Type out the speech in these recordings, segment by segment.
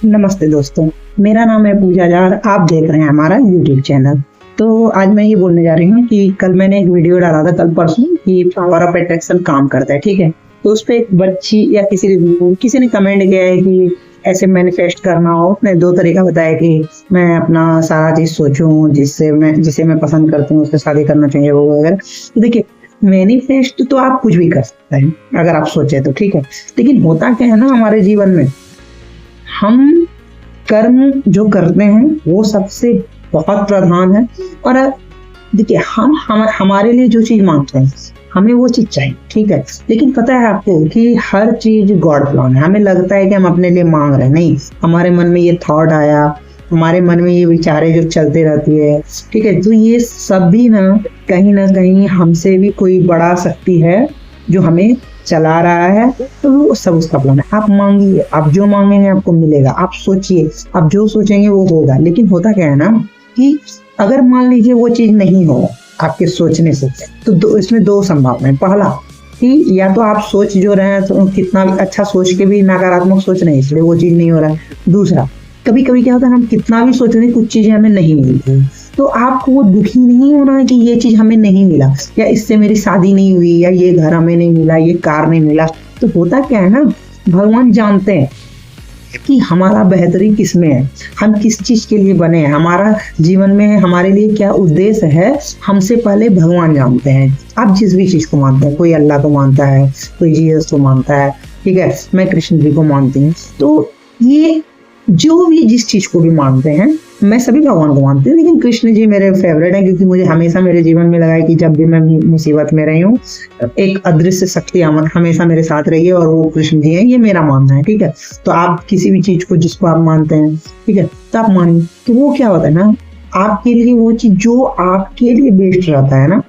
नमस्ते दोस्तों, मेरा नाम है पूजा जार। आप देख रहे हैं हमारा यूट्यूब चैनल। तो आज मैं ये बोलने जा रही हूँ कि कल मैंने एक वीडियो डाला था, कल परसों, कि पावर ऑफ अट्रैक्शन काम करता है, ठीक है। तो उस पे एक बच्ची या किसी ने कमेंट किया है कि ऐसे मैनिफेस्ट करना हो। उसने दो तरीका बताया कि मैं अपना सारा चीज सोचूं, जिसे मैं पसंद करती हूँ उससे शादी करना चाहिए, वो वगैरह। तो देखिए, मैनिफेस्ट तो आप कुछ भी कर सकते हैं अगर आप सोचे तो, ठीक है। लेकिन होता क्या है ना, हमारे जीवन में हम कर्म जो करते हैं वो सबसे बहुत प्रधान है। और देखिए, हमारे लिए जो चीज मांगते हैं हमें वो चीज चाहिए, ठीक है। लेकिन पता है आपको कि हर चीज गॉड प्लान है। हमें लगता है कि हम अपने लिए मांग रहे हैं, नहीं। हमारे मन में ये थॉट आया, हमारे मन में ये विचारें जो चलते रहती है, ठीक है। तो ये सब भी ना कहीं हमसे भी कोई बड़ा शक्ति है जो हमें चला रहा है। तो वो सब उसका प्लान है। आप मांगिए, आप जो मांगेंगे आपको मिलेगा। आप सोचिए, आप जो सोचेंगे वो होगा। लेकिन होता क्या है ना कि अगर मान लीजिए वो चीज नहीं हो आपके सोचने से, तो इसमें दो संभावना है। पहला कि या तो आप सोच जो रहे हैं तो कितना भी अच्छा सोच के भी नकारात्मक सोच रहे हैं, इसलिए वो चीज नहीं हो रहा है। दूसरा, कभी कभी क्या होता है, हम कितना भी सोच रहे हैं, कुछ चीजें हमें नहीं मिलती। तो आपको वो दुखी नहीं होना है कि ये चीज हमें नहीं मिला, या इससे मेरी शादी नहीं हुई, या ये घर हमें नहीं मिला, ये कार नहीं मिला। तो होता क्या है ना, भगवान जानते हैं कि हमारा बेहतरी किस में है, हम किस चीज के लिए बने हैं, हमारा जीवन में हमारे लिए क्या उद्देश्य है, हमसे पहले भगवान जानते हैं। आप जिस भी चीज को मानते हैं, कोई अल्लाह को मानता है, कोई जीसस को मानता है, ठीक है, मैं कृष्ण जी को मानती हूँ। तो ये जो भी जिस चीज को भी मानते हैं, मैं सभी भगवान को मानती हूँ, लेकिन कृष्ण जी मेरे फेवरेट हैं, क्योंकि मुझे हमेशा मेरे जीवन में लगा है कि जब भी मैं मुसीबत में रही हूँ, एक अदृश्य शक्ति हमेशा मेरे साथ रही है, और वो कृष्ण जी है। ये मेरा मानना है, ठीक है। तो आप किसी भी चीज को जिसको आप मानते हैं, ठीक है, तो आप मानिए। तो वो क्या होता है ना, आपके लिए वो चीज जो आपके लिए बेस्ट रहता है ना,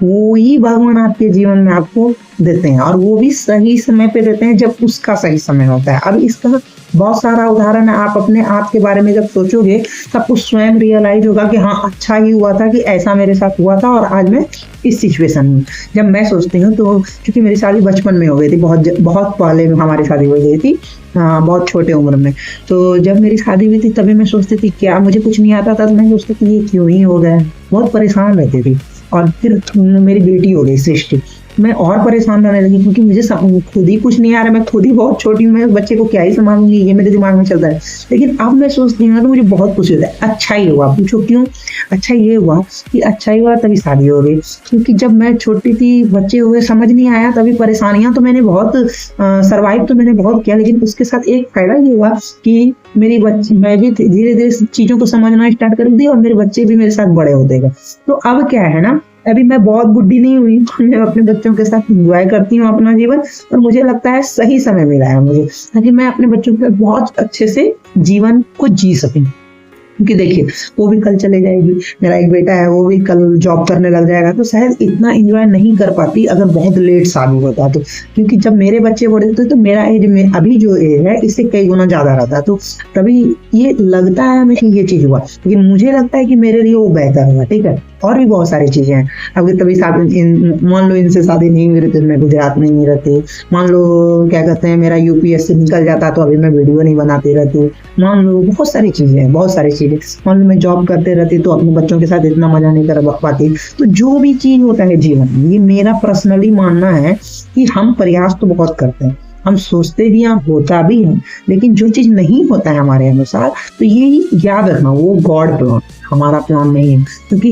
वो ही भगवान आपके जीवन में आपको देते हैं। और वो भी सही समय पे देते हैं, जब उसका सही समय होता है। अब इसका बहुत सारा उदाहरण है। आप अपने आप के बारे में जब सोचोगे तब आपको स्वयं रियलाइज होगा कि हाँ, अच्छा ही हुआ था कि ऐसा मेरे साथ हुआ था, और आज मैं इस सिचुएशन में। जब मैं सोचती हूँ तो, क्योंकि मेरी शादी बचपन में हो गई थी, बहुत पहले हमारी शादी हो गई थी, बहुत छोटे उम्र में। तो जब मेरी शादी हुई थी तभी मैं सोचती थी, क्या मुझे कुछ नहीं आता था, तो मैं सोचती थी ये क्यों ही हो गया, बहुत परेशान रहती थी। और फिर मेरी बेटी हो गई सृष्टि, मैं और परेशान रहने लगी, क्योंकि मुझे खुद ही कुछ नहीं आ रहा। मैं खुद ही बहुत छोटी हूँ, मैं बच्चे को क्या ही संभालूंगी, ये मेरे दिमाग में चलता है। लेकिन अब मैं सोचती हूँ तो मुझे बहुत खुशी होता है। अच्छा ही हुआ, पूछो क्यों? अच्छा ये हुआ कि अच्छा ही हुआ तभी शादी हो गई। क्योंकि जब मैं छोटी थी, बच्चे हुए, समझ नहीं आया, तभी परेशानियां तो मैंने बहुत सर्वाइव तो मैंने बहुत किया। लेकिन उसके साथ एक फायदा ये हुआ कि मेरी बच्ची, मैं भी धीरे धीरे चीजों को समझना स्टार्ट कर दी, और मेरे बच्चे भी मेरे साथ बड़े होते गए। तो अब क्या है ना, अभी मैं बहुत बुढ़ी नहीं हुई, मैं अपने बच्चों के साथ एंजॉय करती हूँ अपना जीवन। और मुझे लगता है सही समय मिला है मुझे, ताकि मैं अपने बच्चों के साथ बहुत अच्छे से जीवन को जी सकूं। क्योंकि देखिए, वो भी कल चले जाएगी, मेरा एक बेटा है, वो भी कल जॉब करने लग जाएगा, तो शायद इतना एंजॉय नहीं कर पाती अगर बहुत लेट शादी होता तो। क्योंकि जब मेरे बच्चे बड़े थे तो मेरा एज में अभी जो एज है इससे कई गुना ज्यादा रहता, तो तभी ये लगता है हमें कि ये चीज हुआ। लेकिन मुझे लगता है कि मेरे लिए वो बेहतर हुआ, ठीक है। और भी बहुत सारी चीजें हैं। अगर तभी मान लो इनसे शादी नहीं हुई रहती, मैं गुजरात में नहीं रहती। मान लो क्या कहते हैं, मेरा यूपीएससी निकल जाता तो अभी मैं वीडियो नहीं बनाती रहती। मान लो बहुत सारी चीजें हैं, बहुत सारी चीजें। मान लो मैं जॉब करते रहती तो अपने बच्चों के साथ इतना मजा नहीं कर पाती। तो जो भी चीज होता है जीवन में, ये मेरा पर्सनली मानना है कि हम प्रयास तो बहुत करते हैं, हम सोचते भी हैं, होता भी है। लेकिन जो चीज नहीं होता है हमारे अनुसार, तो ये याद रखना, वो गॉड प्लान, हमारा प्लान नहीं है। क्योंकि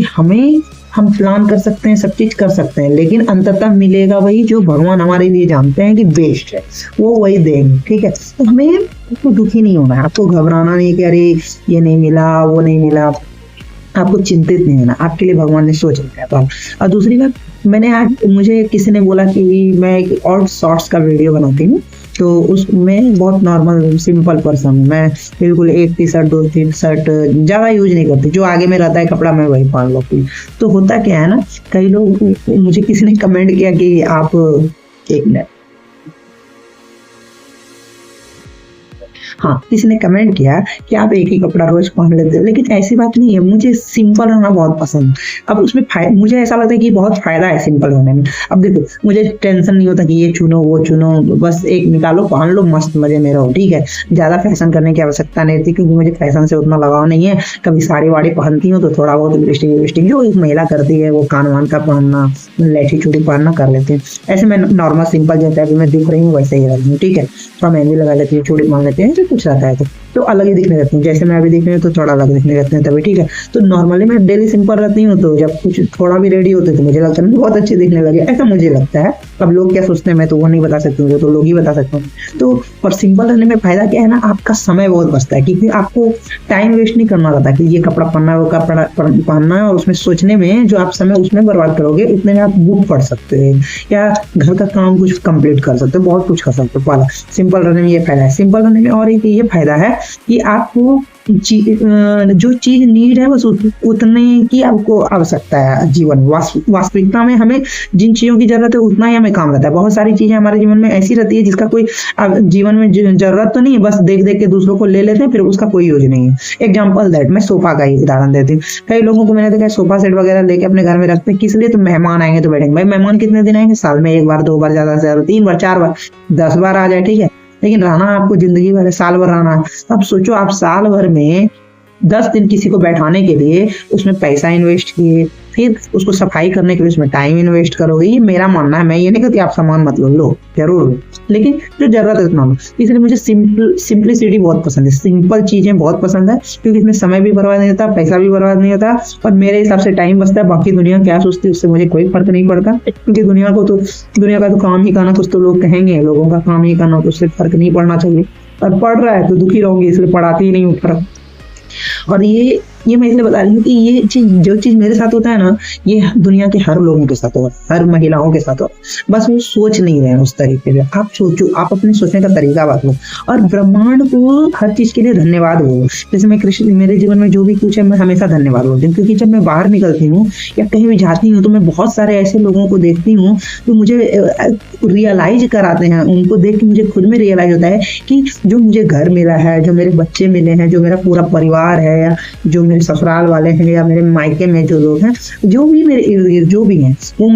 हम प्लान कर सकते हैं, सब चीज कर सकते हैं, लेकिन अंततः मिलेगा वही जो भगवान हमारे लिए जानते हैं कि बेस्ट है, वो वही देंगे, ठीक है। तो हमें आपको दुखी नहीं होना है, आपको घबराना नहीं कि अरे ये नहीं मिला, वो नहीं मिला। आपको चिंतित नहीं होना, आपके लिए भगवान ने सोच रखा है। और दूसरी बात, मुझे किसी ने बोला कि मैं एक और शॉर्ट्स का वीडियो बनाती हूँ, तो उसमें बहुत नॉर्मल सिंपल पर्सन हूँ मैं, बिल्कुल एक टी शर्ट, दो तीन शर्ट ज्यादा यूज नहीं करती, जो आगे में रहता है कपड़ा मैं वही पहन लेती हूँ। तो होता क्या है ना, कई लोग, मुझे किसी ने कमेंट किया कि आप, एक मिनट, हाँ, किसी ने कमेंट किया कि आप एक ही कपड़ा रोज पहन लेते हो, लेकिन ऐसी बात नहीं है। मुझे सिंपल रहना बहुत पसंद है। अब उसमें मुझे ऐसा लगता है कि बहुत फायदा है सिंपल होने में। अब देखो, मुझे टेंशन नहीं होता कि ये चुनो वो चुनो, बस एक निकालो पहन लो, मस्त मजे में रहो, ठीक है। ज्यादा फैशन करने की आवश्यकता नहीं थी, क्योंकि मुझे फैशन से उतना लगाव नहीं है। कभी साड़ी वाड़ी पहनती हूँ तो थोड़ा बहुत लिपस्टिक जो एक महिला करती है, वो कान वान का पहनना, लहठी चूड़ी पहनना कर लेती हूँ। ऐसे मैं नॉर्मल सिंपल जैसे अभी मैं दिख रही हूँ वैसे ही रहती हूँ, ठीक है। थोड़ा मेहंदी लगा लेती हूँ, चूड़ी पहन लेती हूँ, जो कुछ रहता है तो अलग ही दिखने लगती हूँ। जैसे मैं अभी दिख रही हूँ तो थोड़ा अलग दिखने लगते हैं तभी, ठीक है। तो नॉर्मली मैं डेली सिंपल रहती हूँ, तो जब कुछ थोड़ा भी रेडी होते तो मुझे लगता है बहुत अच्छी दिखने लगे, ऐसा मुझे लगता है। अब लोग क्या सोचते हैं मैं तो वो नहीं बता सकती हूँ, तो लोग ही बता सकते हैं। तो और सिंपल रहने में फायदा क्या है ना, आपका समय बहुत बचता है, क्योंकि आपको टाइम वेस्ट नहीं करना रहता कि ये कपड़ा पहनना है वो कपड़ा पहनना है, और उसमें सोचने में जो आप समय उसमें बर्बाद करोगे, उतने में आप बुक पढ़ सकते हैं या घर का काम कुछ कंप्लीट कर सकते हो, बहुत कुछ कर सकते हो। पहला सिंपल रहने में ये फायदा है। सिंपल रहने में और एक ये फायदा है कि आपको जो चीज नीड है बस उतने की आपको आवश्यकता है। जीवन वास्तविकता में हमें जिन चीजों की जरूरत है उतना ही हमें काम रहता है। बहुत सारी चीजें हमारे जीवन में ऐसी रहती है जिसका कोई जीवन में जरूरत तो नहीं है, बस देख देख के दूसरों को ले लेते हैं, फिर उसका कोई यूज नहीं है। एग्जाम्पल दैट मैं सोफा का ही उदाहरण देती हूँ। कई लोगों को मैंने देखा सोफा सेट वगैरह लेके अपने घर में रखते हैं, किस लिए? तो मेहमान आएंगे तो बैठेंगे। भाई मेहमान कितने दिन आएंगे? साल में 1 बार 2 बार, ज्यादा से ज्यादा 3 बार 4 बार 10 बार आ जाए, ठीक है। लेकिन रहना आपको जिंदगी भर, साल भर रहना है। अब सोचो आप साल भर में 10 दिन किसी को बैठाने के लिए उसमें पैसा इन्वेस्ट किए, फिर उसको सफाई करने के लिए उसमें टाइम इन्वेस्ट करोगे। ये मेरा मानना है। मैं ये नहीं कहती आप सामान मत लो जरूर लो, लेकिन जो जरूरत है उतना लो। इसलिए मुझे सिंपलिसिटी बहुत पसंद है, सिंपल चीजें बहुत पसंद है, क्योंकि इसमें समय भी बर्बाद नहीं होता, पैसा भी बर्बाद नहीं होता, और मेरे हिसाब से टाइम बचता है। बाकी दुनिया क्या सोचती है उससे मुझे कोई फर्क नहीं पड़ता, क्योंकि दुनिया का तो काम ही करना, कुछ तो लोग कहेंगे, लोगों का काम ही करना, तो उससे फर्क नहीं पड़ना चाहिए। और पढ़ रहा है तो दुखी रहूंगी, इसलिए पढ़ाती ही नहीं हूँ फर्क। और ये मैं इसलिए बता रही हूँ कि ये जो चीज मेरे साथ होता है ना, ये दुनिया के हर लोगों के साथ होगा, हर महिलाओं के साथ होगा। बस वो सोच नहीं रहे हैं उस तरीके से। आप सोचो, आप अपने सोचने का तरीका बदलो, और ब्रह्मांड को हर चीज के लिए धन्यवाद बोलो। जैसे मैं कृष्ण, मेरे जीवन में जो भी कुछ है मैं हमेशा धन्यवाद बोलती हूँ, क्योंकि जब मैं बाहर निकलती हूँ या कहीं भी जाती हूँ तो मैं बहुत सारे ऐसे लोगों को देखती हूँ जो मुझे रियलाइज कराते हैं। उनको देख के मुझे खुद में रियलाइज होता है कि जो मुझे घर मिला है, जो मेरे बच्चे मिले हैं, जो मेरा पूरा परिवार है, या जो मेरे ससुराल वाले हैं, या मेरे मायके में जो लोग हैं, जो भी मेरे इर्द गिर्द जो भी हैं, वो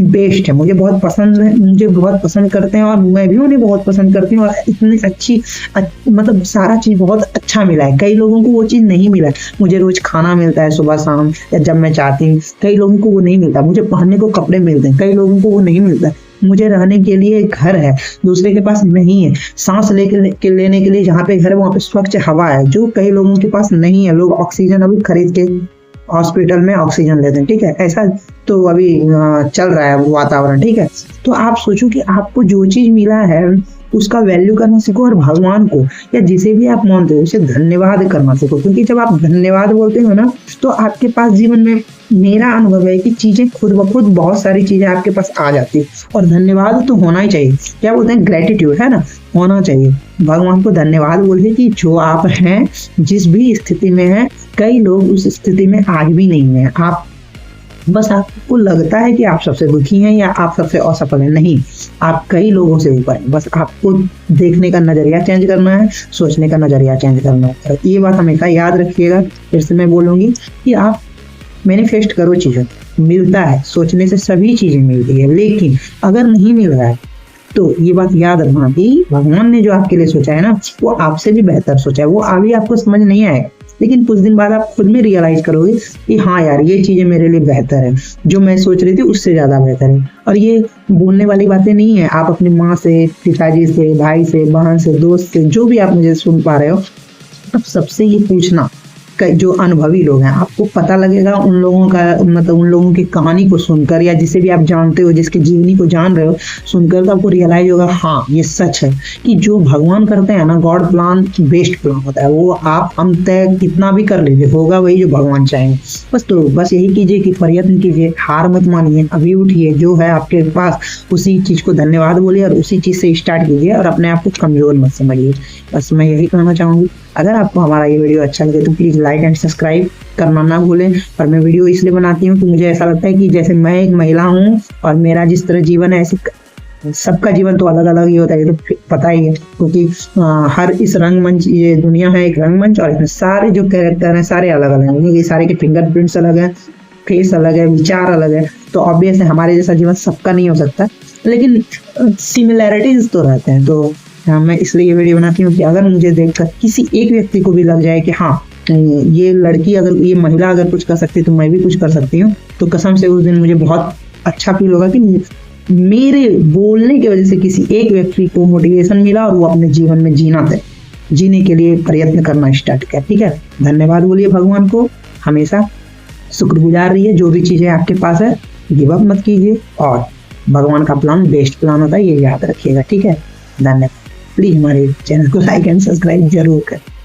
बेस्ट है, मुझे बहुत पसंद है, मुझे बहुत पसंद करते हैं, और मैं भी उन्हें बहुत पसंद करती हूँ। और इतनी अच्छी मतलब सारा चीज बहुत अच्छा मिला है। कई लोगों को वो चीज नहीं मिला है। मुझे रोज खाना मिलता है सुबह शाम या जब मैं चाहती हूँ, कई लोगों को वो नहीं मिलता। मुझे पहनने को कपड़े मिलते हैं, कई लोगों को वो नहीं मिलता। मुझे रहने के लिए घर है, दूसरे के पास नहीं है। सांस लेने के लिए जहाँ पे घर है वहाँ पे स्वच्छ हवा है, जो कई लोगों के पास नहीं है। लोग ऑक्सीजन अभी खरीद के हॉस्पिटल में ऑक्सीजन लेते हैं, ठीक है। ऐसा तो अभी चल रहा है वातावरण, ठीक है। तो आप सोचो कि आपको जो चीज मिला है उसका वैल्यू करना सीखो, और भगवान को या जिसे भी आप मानते हो उसे धन्यवाद करना सीखो। क्योंकि जब आप धन्यवाद बोलते हो ना, तो आपके पास जीवन में, मेरा अनुभव है कि चीजें खुद ब खुद, बहुत सारी चीजें आपके पास आ जाती है। और धन्यवाद तो होना ही चाहिए। क्या बोलते हैं, ग्रेटिट्यूड, है ना, होना चाहिए। भगवान को धन्यवाद बोलिए कि जो आप हैं, जिस भी स्थिति में हैं। कई लोग उस स्थिति में आज भी नहीं है। आप बस, आपको लगता है कि आप सबसे दुखी हैं या आप सबसे असफल हैं। नहीं, आप कई लोगों से ऊपर हैं। बस आपको देखने का नजरिया चेंज करना है, सोचने का नजरिया चेंज करना है। ये बात हमेशा याद रखिएगा। फिर से मैं बोलूंगी कि आप मैनिफेस्ट करो, चीजें मिलता है, सोचने से सभी चीजें मिलती है। लेकिन अगर नहीं मिल रहा है तो ये बात याद रखना कि भगवान ने जो आपके लिए सोचा है ना, वो आपसे भी बेहतर सोचा है। वो अभी आपको समझ नहीं आएगा, लेकिन कुछ दिन बाद आप खुद में रियलाइज करोगे कि हाँ यार, ये चीजें मेरे लिए बेहतर है, जो मैं सोच रही थी उससे ज्यादा बेहतर है। और ये बोलने वाली बातें नहीं है। आप अपनी माँ से, पिताजी से, भाई से, बहन से, दोस्त से, जो भी आप मुझे सुन पा रहे हो, अब सबसे ये पूछना, जो अनुभवी लोग हैं, आपको पता लगेगा उन लोगों का, मतलब उन लोगों की कहानी को सुनकर, या जिसे भी आप जानते हो, जिसकी जीवनी को जान रहे हो, सुनकर तो आपको रियलाइज होगा हाँ ये सच है कि जो भगवान करते हैं ना, गॉड प्लान बेस्ट प्लान होता है। वो आप हम तय कितना भी कर लीजिए, होगा वही जो भगवान चाहेंगे। बस यही कीजिए कि प्रयत्न कीजिए, हार मत मानिए, अभी उठिए, जो है आपके पास उसी चीज को धन्यवाद बोलिए और उसी चीज से स्टार्ट कीजिए, और अपने आप को कमजोर मत समझिए। बस मैं यही कहना चाहूंगी। अगर आपको हमारा ये वीडियो अच्छा लगे तो प्लीज लाइक एंड सब्सक्राइब करना ना भूलें। और मैं वीडियो इसलिए बनाती हूँ कि मुझे ऐसा लगता है कि जैसे मैं एक महिला हूँ और मेरा जिस तरह जीवन है, ऐसे सबका जीवन तो अलग अलग ही होता है, ये तो पता ही है, क्योंकि हर इस रंगमंच, ये दुनिया है एक रंगमंच, और इसमें सारे जो कैरेक्टर हैं सारे अलग अलग हैं, ये सारे के फिंगरप्रिंट्स अलग है, फेस अलग है, विचार अलग है। तो ऑब्वियस है हमारे जैसा जीवन सबका नहीं हो सकता, लेकिन सिमिलैरिटीज तो रहते हैं। तो मैं इसलिए ये वीडियो बनाती हूँ कि अगर मुझे देखकर किसी एक व्यक्ति को भी लग जाए कि हाँ ये लड़की, अगर ये महिला अगर कुछ कर सकती है तो मैं भी कुछ कर सकती हूँ, तो कसम से उस दिन मुझे बहुत अच्छा फील होगा कि मेरे बोलने की वजह से किसी एक व्यक्ति को मोटिवेशन मिला और वो अपने जीवन में जीने के लिए प्रयत्न करना स्टार्ट किया। ठीक है, धन्यवाद बोलिए भगवान को, हमेशा शुक्रगुजार रहिए, जो भी चीजें आपके पास है गिव अप मत कीजिए, और भगवान का प्लान बेस्ट प्लान होता है, ये याद रखिएगा। ठीक है, धन्यवाद। प्लीज हमारे चैनल को लाइक एंड सब्सक्राइब जरूर करें।